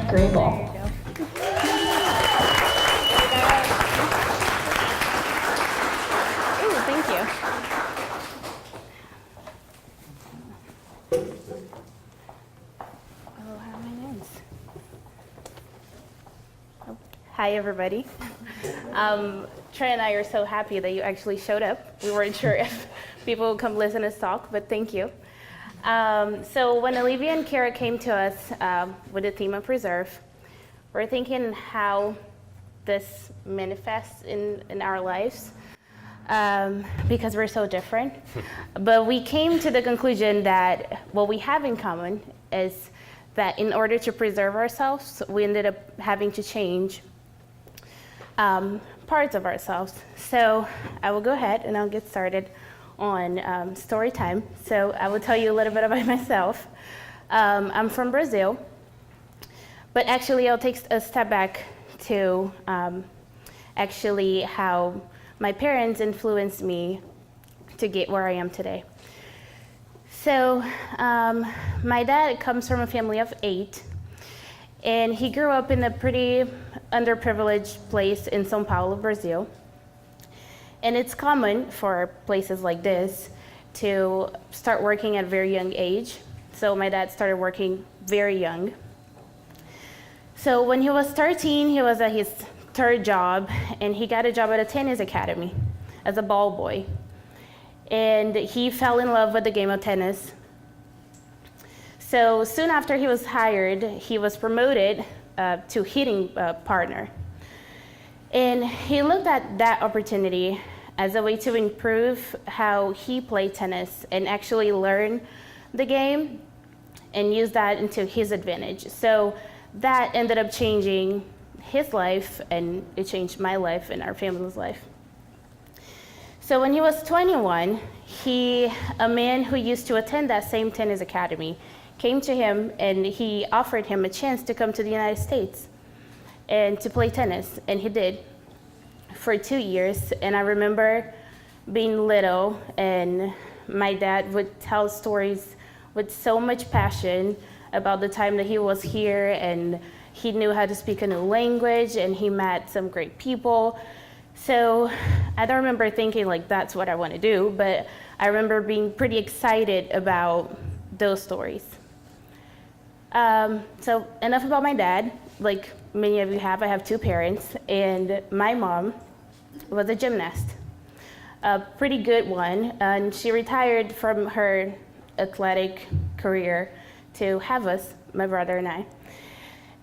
Grable. Ooh, thank you. Oh, how are my names? Oh, hi, everybody. Trent and I are so happy that you actually showed up. We weren't sure if people would come listen to us talk, but thank you. So when Oliveira and Kara came to us with the theme of preserve, we're thinking how this manifests in our lives because we're so different. But we came to the conclusion that what we have in common is that in order to preserve ourselves, we ended up having to change parts of ourselves. So I will go ahead and I'll get started on story time. So I will tell you a little bit about myself. I'm from Brazil, but actually I'll take a step back to actually how my parents influenced me to get where I am today. So my dad comes from a family of 8, and he grew up in a pretty underprivileged place in São Paulo, Brazil. And it's common for places like this to start working at a very young age. So my dad started working very young. So when he was 13, he was at his 3rd job, and he got a job at a tennis academy as a ball boy. And he fell in love with the game of tennis. So soon after he was hired, he was promoted to hitting partner. And he looked at that opportunity as a way to improve how he played tennis and actually learn the game and use that into his advantage. So that ended up changing his life, and it changed my life and our family's life. So when he was 21, a man who used to attend that same tennis academy came to him, and he offered him a chance to come to the United States and to play tennis, and he did for 2 years. And I remember being little, and my dad would tell stories with so much passion about the time that he was here, and he knew how to speak a new language, and he met some great people. So I don't remember thinking like that's what I want to do, but I remember being pretty excited about those stories. So enough about my dad. Like many of you have, I have 2 parents, and my mom was a gymnast, a pretty good one, and she retired from her athletic career to have us, my brother and I.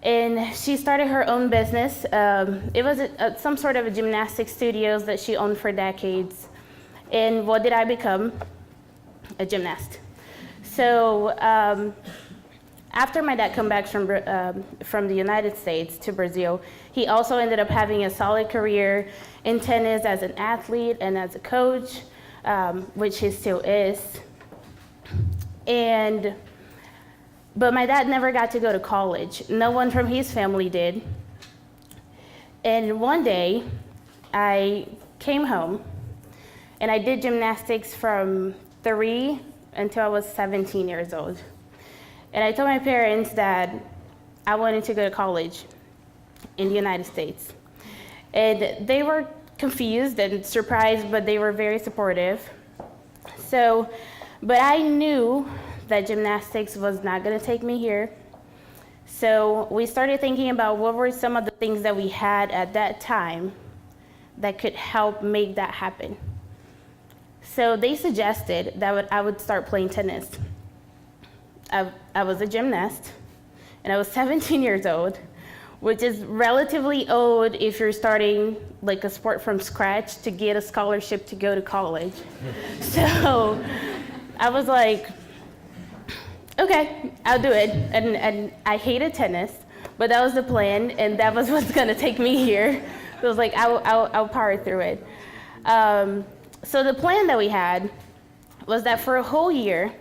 And she started her own business. It was some sort of a gymnastic studios that she owned for decades. And what did I become? A gymnast. So after my dad came back from the United States to Brazil, he also ended up having a solid career in tennis as an athlete and as a coach, which he still is. But my dad never got to go to college. No one from his family did. And one day, I came home, and I did gymnastics from 3 until I was 17 years old. And I told my parents that I wanted to go to college in the United States. And they were confused and surprised, but they were very supportive. But I knew that gymnastics was not going to take me here. So we started thinking about what were some of the things that we had at that time that could help make that happen. So they suggested that I would start playing tennis. I was a gymnast, and I was 17 years old, which is relatively old if you're starting like a sport from scratch to get a scholarship to go to college. So I was like, okay, I'll do it. And I hated tennis, but that was the plan, and that was what's gonna take me here. So I was like, I'll power through it. So the plan that we had was that for a whole year,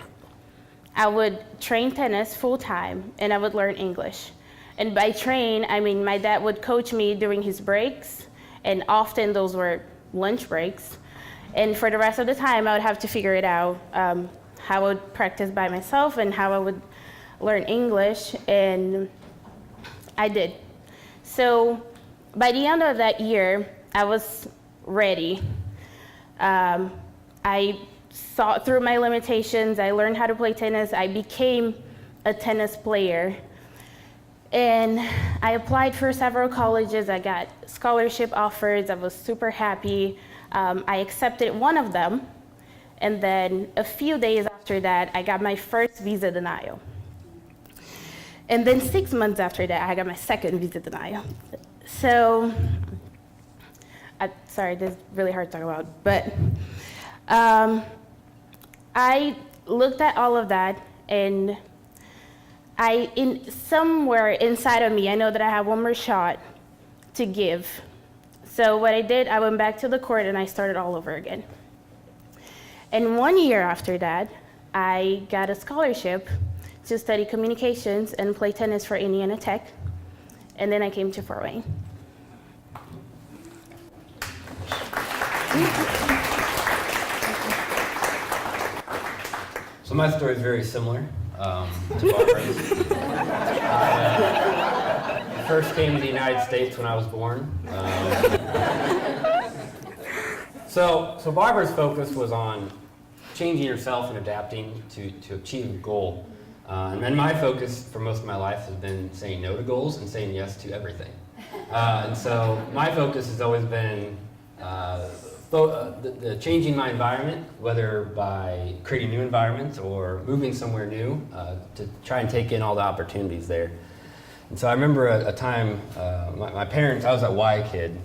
I would train tennis full time, and I would learn English. And by train, I mean my dad would coach me during his breaks, and often those were lunch breaks. And for the rest of the time, I would have to figure it out, how I would practice by myself and how I would learn English. And I did. So by the end of that year, I was ready. I saw through my limitations. I learned how to play tennis. I became a tennis player. And I applied for several colleges. I got scholarship offers. I was super happy. I accepted one of them. And then a few days after that, I got my first visa denial. And then 6 months after that, I got my second visa denial. So, sorry, this is really hard to talk about. But I looked at all of that, and somewhere inside of me, I know that I have one more shot to give. So what I did, I went back to the court and I started all over again. And 1 year after that, I got a scholarship to study communications and play tennis for Indiana Tech. And then I came to Fort Wayne. So my story is very similar to Barbara's. I first came to the United States when I was born. So Barbara's focus was on changing herself and adapting to achieve a goal. And then my focus for most of my life has been saying no to goals and saying yes to everything. And so my focus has always been the changing my environment, whether by creating new environments or moving somewhere new to try and take in all the opportunities there. And so I remember a time, my parents, I was that why kid.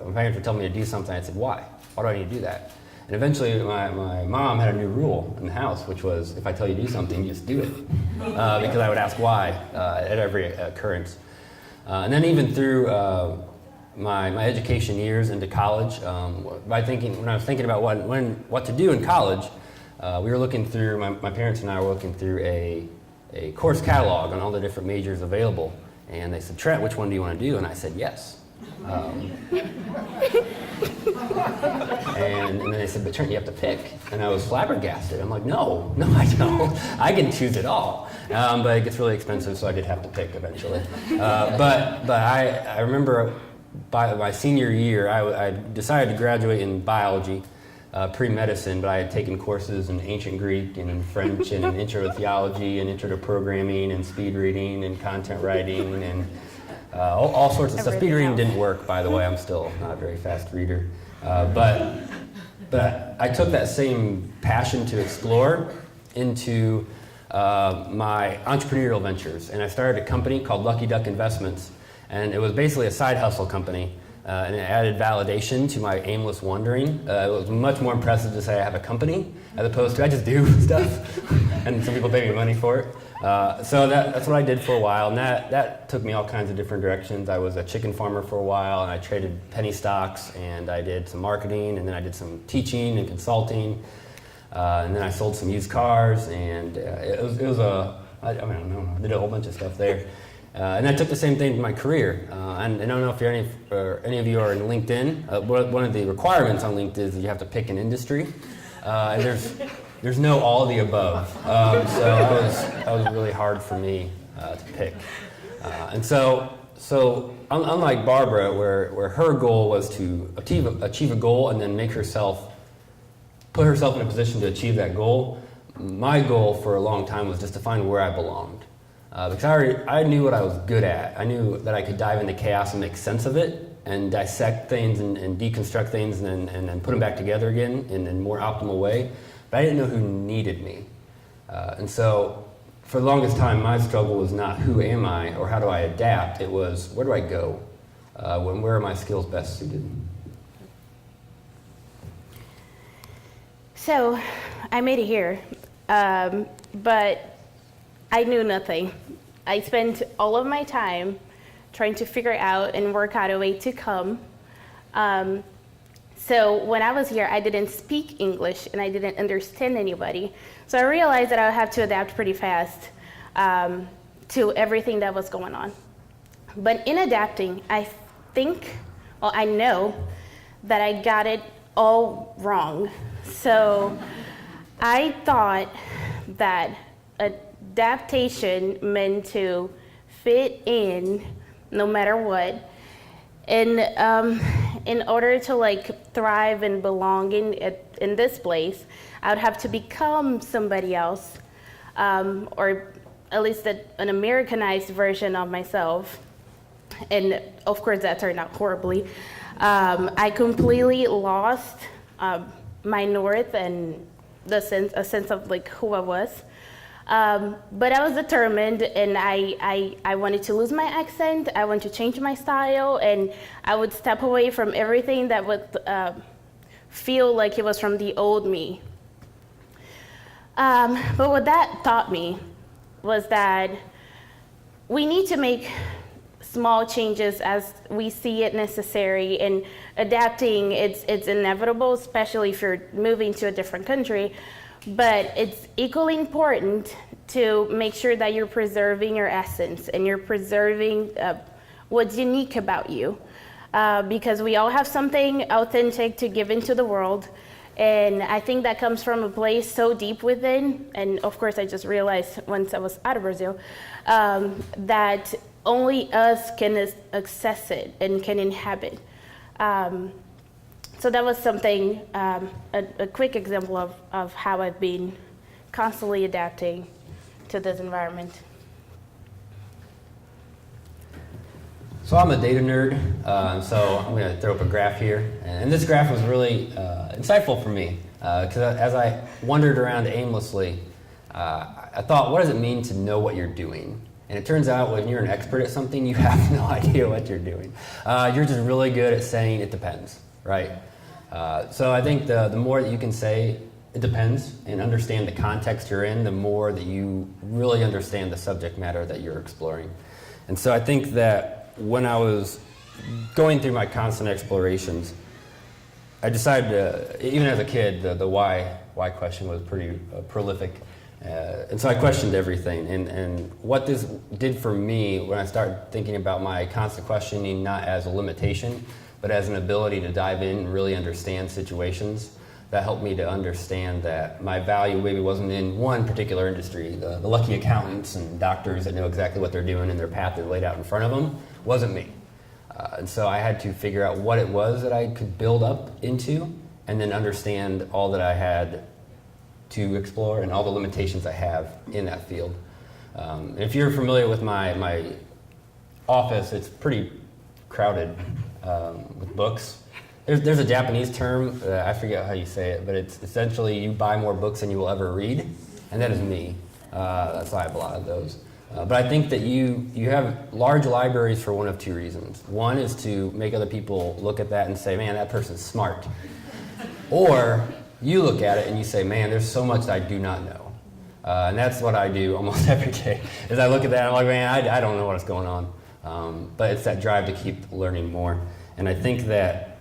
My parents would tell me to do something. I said, why? Why do I need to do that? And eventually my mom had a new rule in the house, which was if I tell you to do something, you just do it. Because I would ask why at every occurrence. And then even through my education years into college, when I was thinking about what to do in college, we were looking through, my parents and I were looking through a course catalog on all the different majors available. And they said, Trent, which one do you want to do? And I said, yes. And then they said, but Trent, you have to pick. And I was flabbergasted. I'm like, no, I don't. I can choose it all. But it gets really expensive, so I did have to pick eventually. But I remember by my senior year, I decided to graduate in biology, pre-medicine, but I had taken courses in ancient Greek and in French and in intro to theology and intro to programming and speed reading and content writing and all sorts of stuff. Speed reading didn't work, by the way. I'm still not a very fast reader. But I took that same passion to explore into my entrepreneurial ventures. And I started a company called Lucky Duck Investments. And it was basically a side hustle company. And it added validation to my aimless wandering. It was much more impressive to say I have a company as opposed to I just do stuff. And some people pay me money for it. So that's what I did for a while, and that took me all kinds of different directions. I was a chicken farmer for a while, and I traded penny stocks, and I did some marketing, and then I did some teaching and consulting, and then I sold some used cars, and it was I don't know, I did a whole bunch of stuff there. And I took the same thing to my career. And I don't know if any of you are in LinkedIn. One of the requirements on LinkedIn is that you have to pick an industry, and there's no all of the above. So that was really hard for me to pick. And so unlike Barbara, where her goal was to achieve a goal and then put herself in a position to achieve that goal, my goal for a long time was just to find where I belonged. Because I knew what I was good at. I knew that I could dive into chaos and make sense of it and dissect things and deconstruct things and then put them back together again in a more optimal way. But I didn't know who needed me. And so for the longest time, my struggle was not who am I or how do I adapt. It was where do I go? Where are my skills best suited? So I made it here, but I knew nothing. I spent all of my time trying to figure out and work out a way to come. So when I was here, I didn't speak English and I didn't understand anybody. So I realized that I would have to adapt pretty fast to everything that was going on. But in adapting, I know that I got it all wrong. So I thought that adaptation meant to fit in no matter what. And in order to like thrive and belong in this place, I would have to become somebody else, or at least an Americanized version of myself. And of course that turned out horribly. I completely lost my north and a sense of like who I was. But I was determined, and I wanted to lose my accent. I wanted to change my style, and I would step away from everything that would feel like it was from the old me. But what that taught me was that we need to make small changes as we see it necessary, and adapting, it's inevitable, especially if you're moving to a different country. But it's equally important to make sure that you're preserving your essence and you're preserving what's unique about you, because we all have something authentic to give into the world. And I think that comes from a place so deep within. And of course, I just realized once I was out of Brazil that only us can access it and can inhabit. So that was something, a quick example of how I've been constantly adapting to this environment. So I'm a data nerd, so I'm going to throw up a graph here. And this graph was really insightful for me, because as I wandered around aimlessly, I thought, what does it mean to know what you're doing? And it turns out when you're an expert at something, you have no idea what you're doing. You're just really good at saying it depends, right? So I think the more that you can say it depends and understand the context you're in, the more that you really understand the subject matter that you're exploring. And so I think that when I was going through my constant explorations, I decided to, even as a kid, the why question was pretty prolific. And so I questioned everything. And what this did for me when I started thinking about my constant questioning, not as a limitation, but as an ability to dive in and really understand situations, that helped me to understand that my value maybe wasn't in one particular industry. The lucky accountants and doctors that know exactly what they're doing and their path is laid out in front of them wasn't me. And so I had to figure out what it was that I could build up into, and then understand all that I had to explore and all the limitations I have in that field. And if you're familiar with my office, it's pretty crowded with books. There's a Japanese term, I forget how you say it, but it's essentially you buy more books than you will ever read, and that is me. That's why I have a lot of those. But I think that you have large libraries for one of two reasons. One is to make other people look at that and say, man, that person's smart. Or you look at it and you say, man, there's so much that I do not know. And that's what I do almost every day, is I look at that and I'm like, man, I don't know what's going on. But it's that drive to keep learning more. And I think that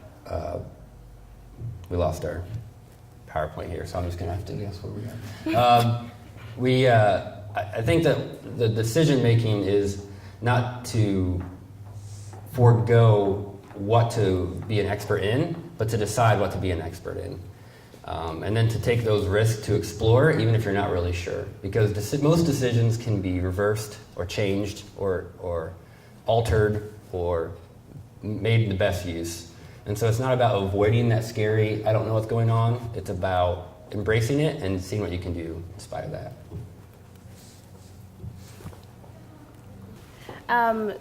we lost our PowerPoint here, so I'm just going to have to guess where we are. I think that the decision making is not to forego what to be an expert in, but to decide what to be an expert in. And then to take those risks to explore, even if you're not really sure. Because most decisions can be reversed or changed or altered or made the best use. And so it's not about avoiding that scary, I don't know what's going on. It's about embracing it and seeing what you can do in spite of that.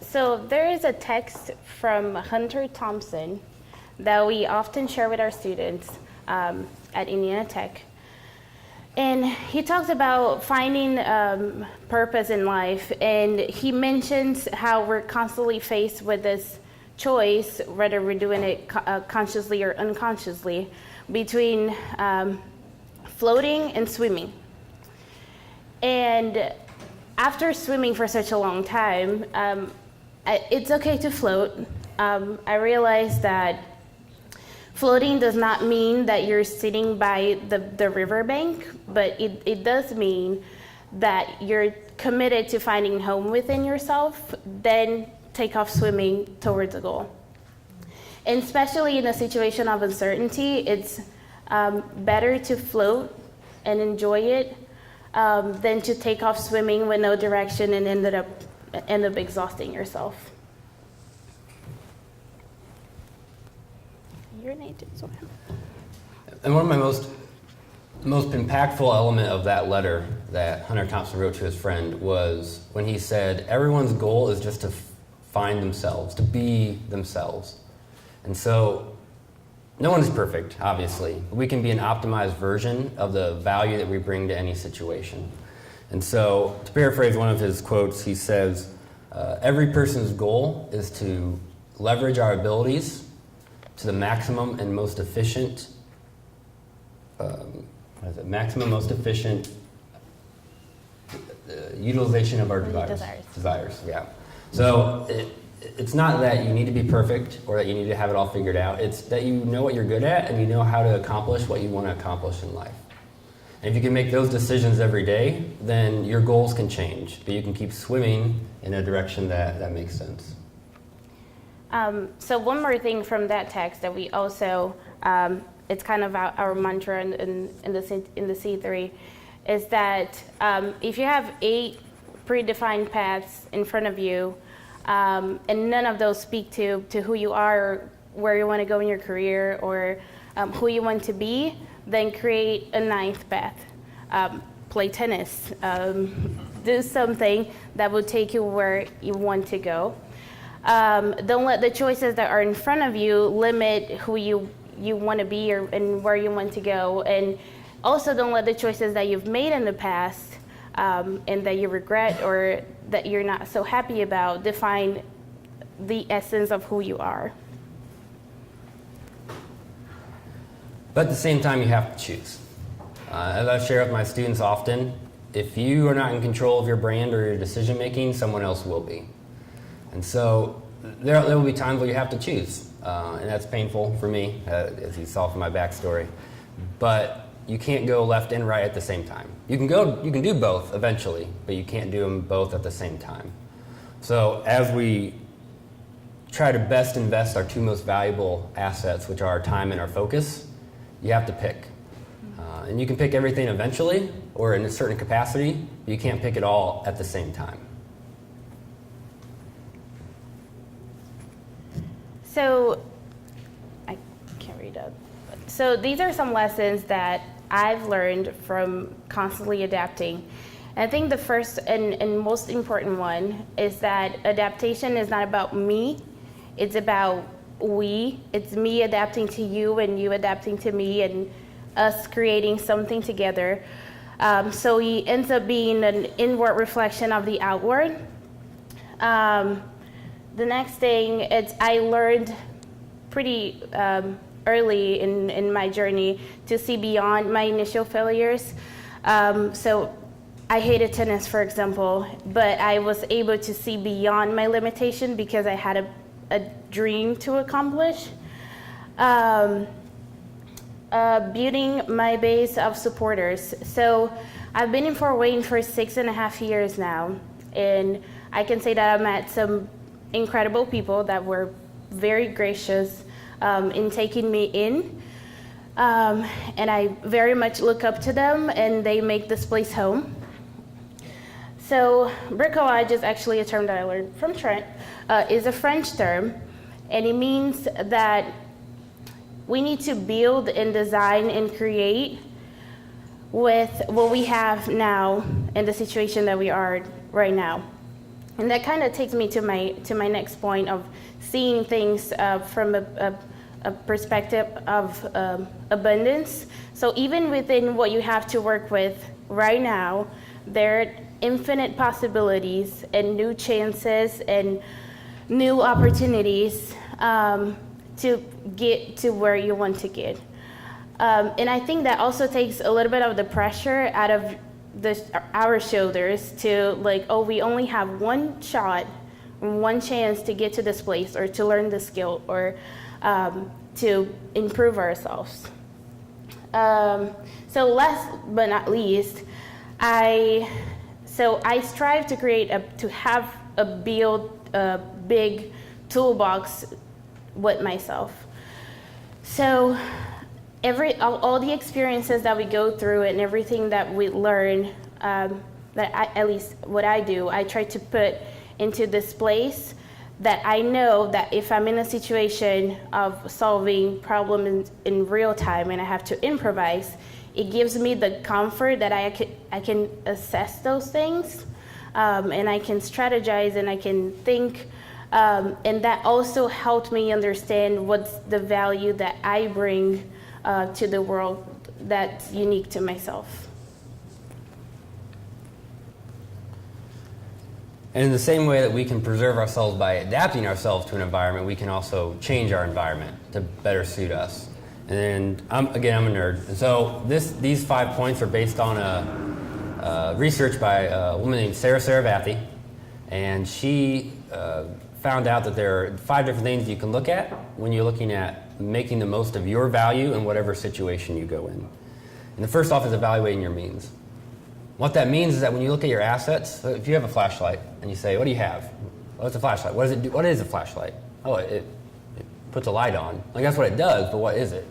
So there is a text from Hunter Thompson that we often share with our students at Indiana Tech. And he talks about finding purpose in life, and he mentions how we're constantly faced with this choice, whether we're doing it consciously or unconsciously, between floating and swimming. And after swimming for such a long time, it's okay to float. I realized that floating does not mean that you're sitting by the riverbank, but it does mean that you're committed to finding home within yourself, then take off swimming towards a goal. And especially in a situation of uncertainty, it's better to float and enjoy it than to take off swimming with no direction and ended up end up exhausting yourself. Your name too, so. And one of my most impactful element of that letter that Hunter Thompson wrote to his friend was when he said, everyone's goal is just to find themselves, to be themselves. And so no one's perfect, obviously. We can be an optimized version of the value that we bring to any situation. And so, to paraphrase one of his quotes, he says, every person's goal is to leverage our abilities to the maximum and most efficient utilization of our desires. Yeah. So it's not that you need to be perfect or that you need to have it all figured out. It's that you know what you're good at and you know how to accomplish what you want to accomplish in life. And if you can make those decisions every day, then your goals can change, but you can keep swimming in a direction that makes sense. So one more thing from that text that we also, it's kind of our mantra in the C3, is that if you have 8 predefined paths in front of you, and none of those speak to who you are or where you want to go in your career or who you want to be, then create a 9th path. Play tennis, do something that will take you where you want to go. Don't let the choices that are in front of you limit who you want to be and where you want to go. And also don't let the choices that you've made in the past and that you regret or that you're not so happy about define the essence of who you are. But at the same time, you have to choose. As I share with my students often, if you are not in control of your brand or your decision making, someone else will be. And so there will be times where you have to choose, and that's painful for me, as you saw from my backstory. But you can't go left and right at the same time. You can do both eventually, but you can't do them both at the same time. So as we try to best invest our 2 most valuable assets, which are our time and our focus, you have to pick. And you can pick everything eventually or in a certain capacity, but you can't pick it all at the same time. So, I can't read up. So these are some lessons that I've learned from constantly adapting. And I think the first and most important one is that adaptation is not about me, it's about we. It's me adapting to you and you adapting to me and us creating something together. So he ends up being an inward reflection of the outward. The next thing, I learned pretty early in my journey to see beyond my initial failures. So I hated tennis, for example, but I was able to see beyond my limitation because I had a dream to accomplish. Building my base of supporters. So I've been in Fort Wayne for 6.5 years now, and I can say that I met some incredible people that were very gracious in taking me in. And I very much look up to them, and they make this place home. So bricolage is actually a term that I learned from Trent, is a French term, and it means that we need to build and design and create with what we have now in the situation that we are right now. And that kind of takes me to my next point of seeing things from a perspective of abundance. So even within what you have to work with right now, there are infinite possibilities and new chances and new opportunities to get to where you want to get. And I think that also takes a little bit of the pressure out of our shoulders to like, oh, we only have one shot, one chance to get to this place or to learn the skill or to improve ourselves. So last but not least, I strive to build a big toolbox with myself. So all the experiences that we go through and everything that we learn, at least what I do, I try to put into this place that I know that if I'm in a situation of solving problems in real time and I have to improvise, it gives me the comfort that I can assess those things, and I can strategize and I can think, and that also helped me understand what's the value that I bring to the world that's unique to myself. And in the same way that we can preserve ourselves by adapting ourselves to an environment, we can also change our environment to better suit us. And I'm a nerd. And so these 5 points are based on research by a woman named Sarah Saravathy. And she found out that there are 5 different things you can look at when you're looking at making the most of your value in whatever situation you go in. And the first off is evaluating your means. What that means is that when you look at your assets, if you have a flashlight and you say, what do you have? Well, it's a flashlight. What does it do? What is a flashlight? Oh, it puts a light on. Like, that's what it does, but what is it?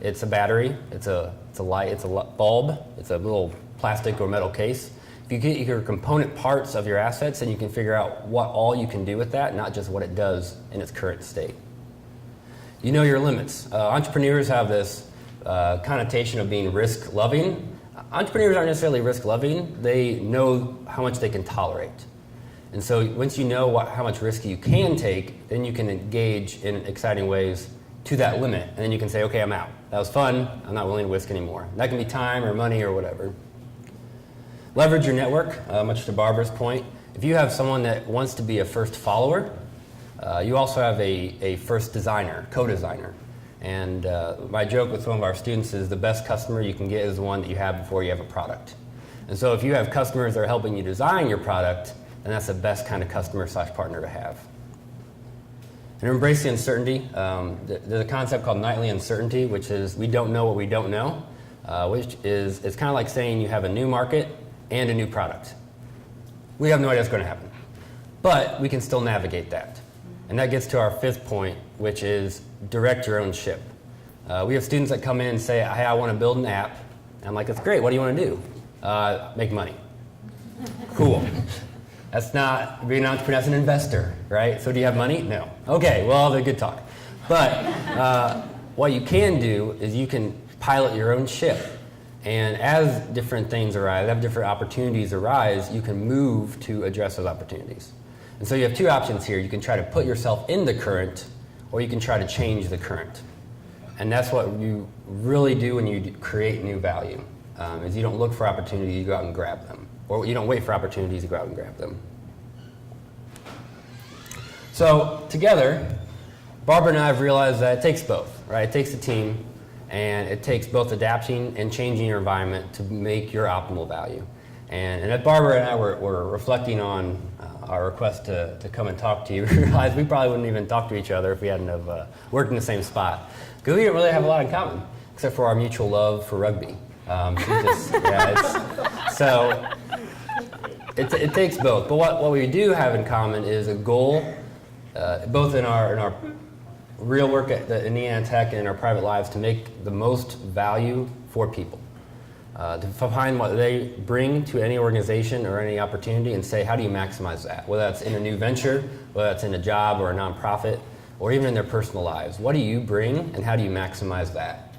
It's a battery, it's a light, it's a bulb, it's a little plastic or metal case. If you get your component parts of your assets, then you can figure out what all you can do with that, not just what it does in its current state. You know your limits. Entrepreneurs have this connotation of being risk-loving. Entrepreneurs aren't necessarily risk-loving. They know how much they can tolerate. And so once you know how much risk you can take, then you can engage in exciting ways to that limit. And then you can say, okay, I'm out. That was fun. I'm not willing to risk anymore. That can be time or money or whatever. Leverage your network, much to Barbara's point. If you have someone that wants to be a first follower, you also have a first designer, co-designer. And my joke with some of our students is the best customer you can get is the one that you have before you have a product. And so if you have customers that are helping you design your product, then that's the best kind of customer/partner to have. And embrace the uncertainty. There's a concept called nightly uncertainty, which is we don't know what we don't know, which is it's kind of like saying you have a new market and a new product. We have no idea what's going to happen. But we can still navigate that. And that gets to our 5th point, which is direct your own ship. We have students that come in and say, hey, I want to build an app. And I'm like, that's great. What do you want to do? Make money. Cool. That's not being an entrepreneur, that's an investor, right? So do you have money? No. Okay, well, they're good talk. But what you can do is you can pilot your own ship. And as different things arise, as different opportunities arise, you can move to address those opportunities. And so you have 2 options here. You can try to put yourself in the current, or you can try to change the current. And that's what you really do when you create new value, is you don't look for opportunities, you go out and grab them. Or you don't wait for opportunities, you go out and grab them. So together, Barbara and I have realized that it takes both, right? It takes a team, and it takes both adapting and changing your environment to make your optimal value. And as Barbara and I were reflecting on our request to come and talk to you, we realized we probably wouldn't even talk to each other if we hadn't have worked in the same spot. Because we didn't really have a lot in common, except for our mutual love for rugby. It takes both. But what we do have in common is a goal, both in our real work at Indiana Tech and in our private lives, to make the most value for people. To find what they bring to any organization or any opportunity and say, how do you maximize that? Whether that's in a new venture, whether that's in a job or a nonprofit, or even in their personal lives. What do you bring and how do you maximize that?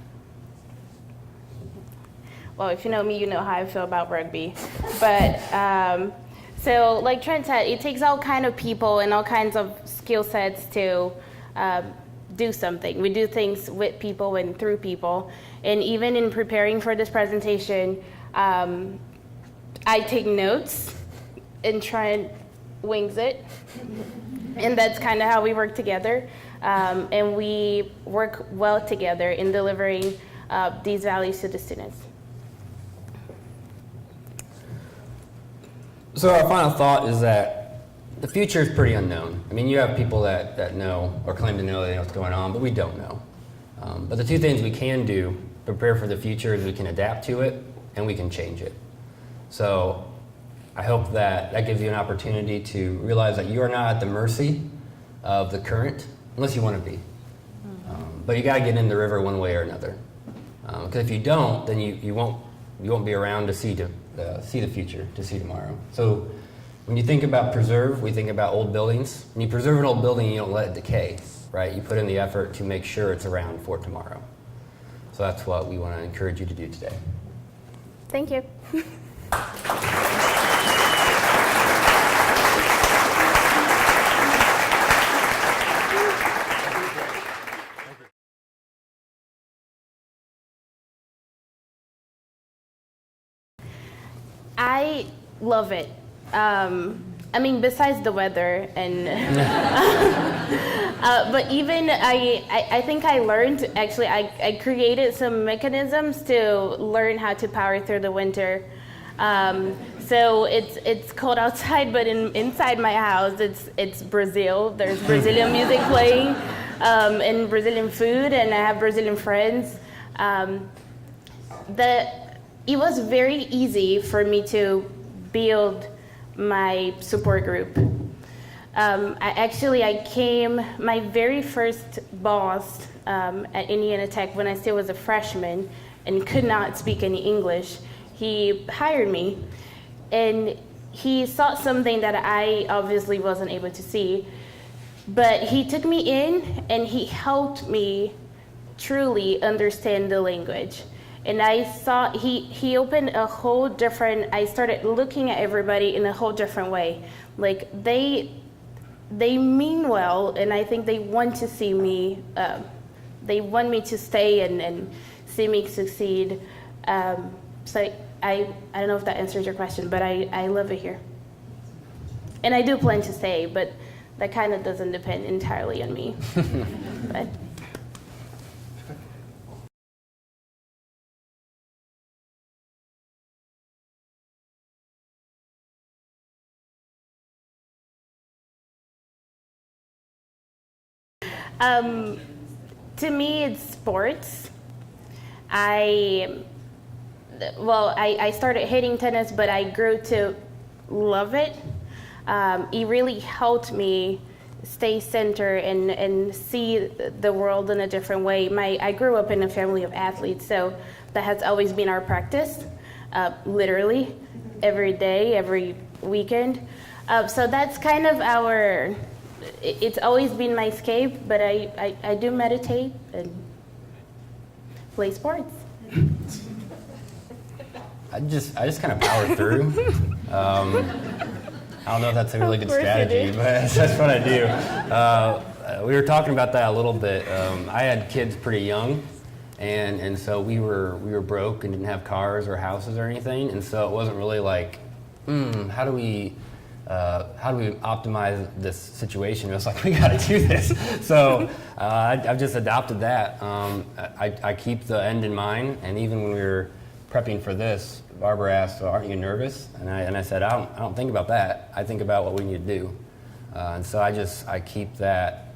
Well, if you know me, you know how I feel about rugby. But so like Trent said, it takes all kind of people and all kinds of skill sets to do something. We do things with people and through people. And even in preparing for this presentation, I take notes and try and wings it. And that's kind of how we work together. And we work well together in delivering these values to the students. So our final thought is that the future is pretty unknown. I mean, you have people that know or claim to know they know what's going on, but we don't know. But the 2 things we can do to prepare for the future is we can adapt to it and we can change it. So I hope that gives you an opportunity to realize that you are not at the mercy of the current, unless you want to be. But you got to get in the river one way or another. Because if you don't, then you won't be around to see the future, to see tomorrow. So When you think about preserve, we think about old buildings. When you preserve an old building, you don't let it decay, right? You put in the effort to make sure it's around for tomorrow. So that's what we want to encourage you to do today. Thank you. I love it. I mean, besides the weather and, but even I think I learned, actually, I created some mechanisms to learn how to power through the winter. So it's cold outside, but inside my house, it's Brazil. There's Brazilian music playing, and Brazilian food, and I have Brazilian friends. It was very easy for me to build my support group. My very first boss at Indiana Tech, when I still was a freshman and could not speak any English, he hired me, and he saw something that I obviously wasn't able to see, but he took me in and he helped me truly understand the language. And I saw he opened a whole different, I started looking at everybody in a whole different way. Like they mean well, and I think they want to see me, they want me to stay and see me succeed. So I don't know if that answers your question, but I love it here. And I do plan to stay, but that kind of doesn't depend entirely on me. But. To me, it's sports. I started hating tennis, but I grew to love it. It really helped me stay centered and see the world in a different way. I grew up in a family of athletes, so that has always been our practice, literally, every day, every weekend. So that's kind of it's always been my escape, but I do meditate and play sports. I just kind of power through. I don't know if that's a really good strategy, but that's what I do. We were talking about that a little bit. I had kids pretty young, and so we were broke and didn't have cars or houses or anything, and so it wasn't really like, how do we optimize this situation? It was like, we got to do this. So I've just adopted that. I keep the end in mind, and even when we were prepping for this, Barbara asked, "So aren't you nervous?" And I said, I don't think about that. I think about what we need to do. And so I keep that.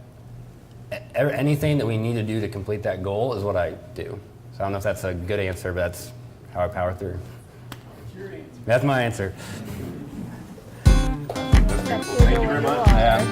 Anything that we need to do to complete that goal is what I do. So I don't know if that's a good answer, but that's how I power through. That's my answer. Thank you very much. Yeah.